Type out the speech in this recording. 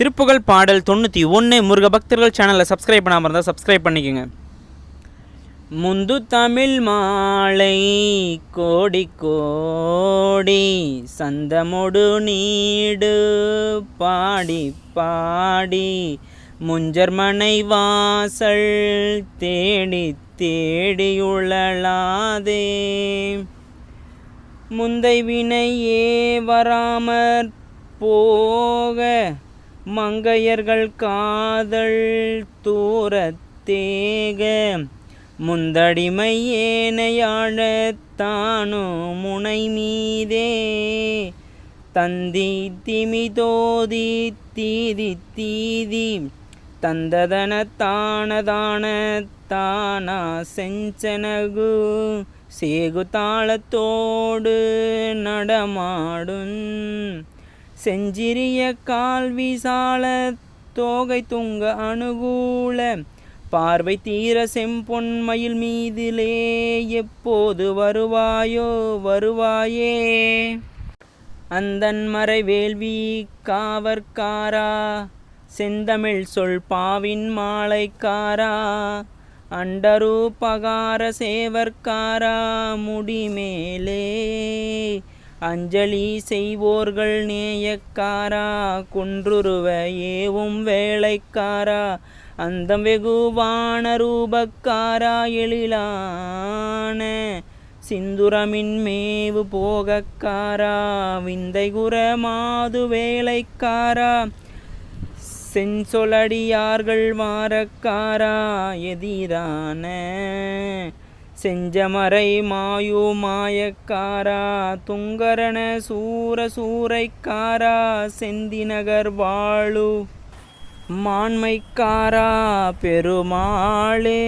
திருப்புகழ் பாடல் 91 முருக பக்தர்கள் சேனலை சப்ஸ்கிரைப் பண்ணாமல் இருந்தால் சப்ஸ்கிரைப் பண்ணிக்கோங்க. முந்து தமிழ் மாலை கோடி கோடி சந்தமொடு நீடு பாடி பாடி முஞ்சர்மனை வாசல் தேடி தேடியுழலாதே முந்தை வினையே வராமற் போக மங்கையர்கள் காதல் தூரத்தேக முந்தடிமை ஏனையாழத் தானோ முனை மீதே தந்தி திமிதோதி தீதி தீதி தந்ததன தானதான தானா செஞ்சனகு சேகு தாளத்தோடு நடமாடும் செஞ்சிறிய கால் விசால தோகை துங்க அனுகூல பார்வை தீர செம்பொன்மயில் மீதிலே எப்போது வருவாயோ வருவாயே அந்தன் மறை வேள்வி காவற்காரா செந்தமிழ் சொல் பாவின் மாலைக்காரா அண்டரு பகார சேவற்காரா முடிமேலே அஞ்சலி செய்வோர்கள் நேயக்காரா குன்றுருவ ஏவும் வேளைக்காரா அந்தம் வெகுவான ரூபக்காரா எழிலான சிந்துரமின் மேவு போகக்காரா விந்தைகுர மாது வேளைக்காரா செஞ்சொலடியார்கள் மாறக்காரா எதிரான செஞ்சமரை மாயு மாயக்காரா துங்கரண சூர சூரைக்காரா செந்திநகர் வாழு மான்மைக்காரா பெருமாளே.